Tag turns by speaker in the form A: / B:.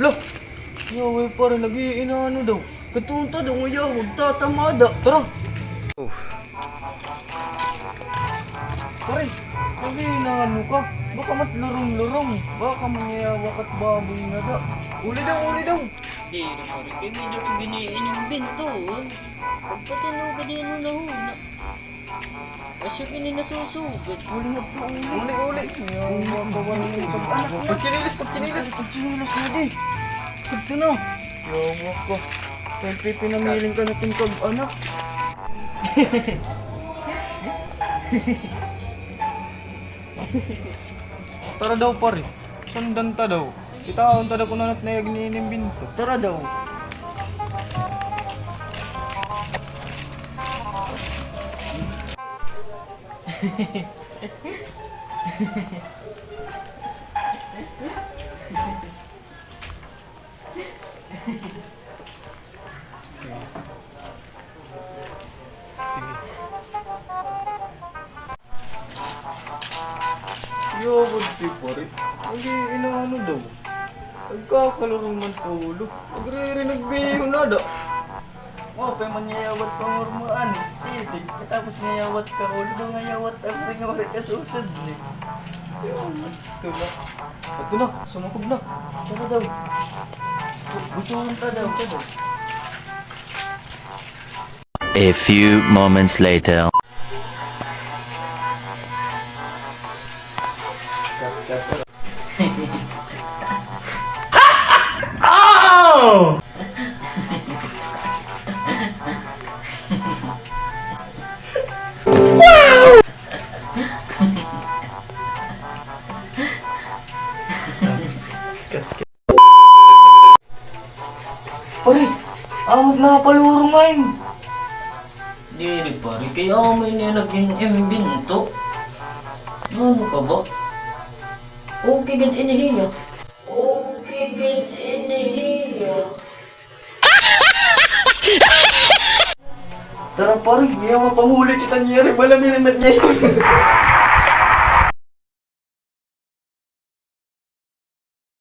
A: Loh, yaway parang nag-iinano daw. Katunta daw ngayon, magtatamada. Tara. Pare, nag-iinano ka. Baka matlurong-lurong. Baka mangyayawak at baboy na da. Uli daw, uli daw.
B: Di, pare, kaya medyo ko giniin yung binto. Pagpatino ka din na huna. Asyo kini nasusugod.
A: Uli nga po, uli. Uli. Yawak ka ba ng pag-anak na? Pagkinilis na di. Pagto na. Yawak ka. Siyempre pinamiling ka natin pag-anak. Tara daw pare. Sandan ta daw. Itaon ta daw kung nanat na yagniinim binto. Tara daw. Yo, budti pare. Hindi inaano daw. Nagkakalaro man tulog. Nagre-rinig biyo na da. Oh, pa manyayawat pa mormaan. Stitik. Tapos ngayawat ka ulo. Ngayawat ang ring ka susad. Yo, ito na. Ito na. Sumakob na. Tara daw. Gustuhan ta daw. Ito daw.
C: A few moments later.
A: Oh! Pare, amot na paluro ngayon.
B: Di, pare, kaya may nilagyan yung binto. Ano ka ba? Okay, gan inihiya. Okay, gan inihiya.
A: Tara pare, niya mapamuli kita niya rin. Wala may remet niya.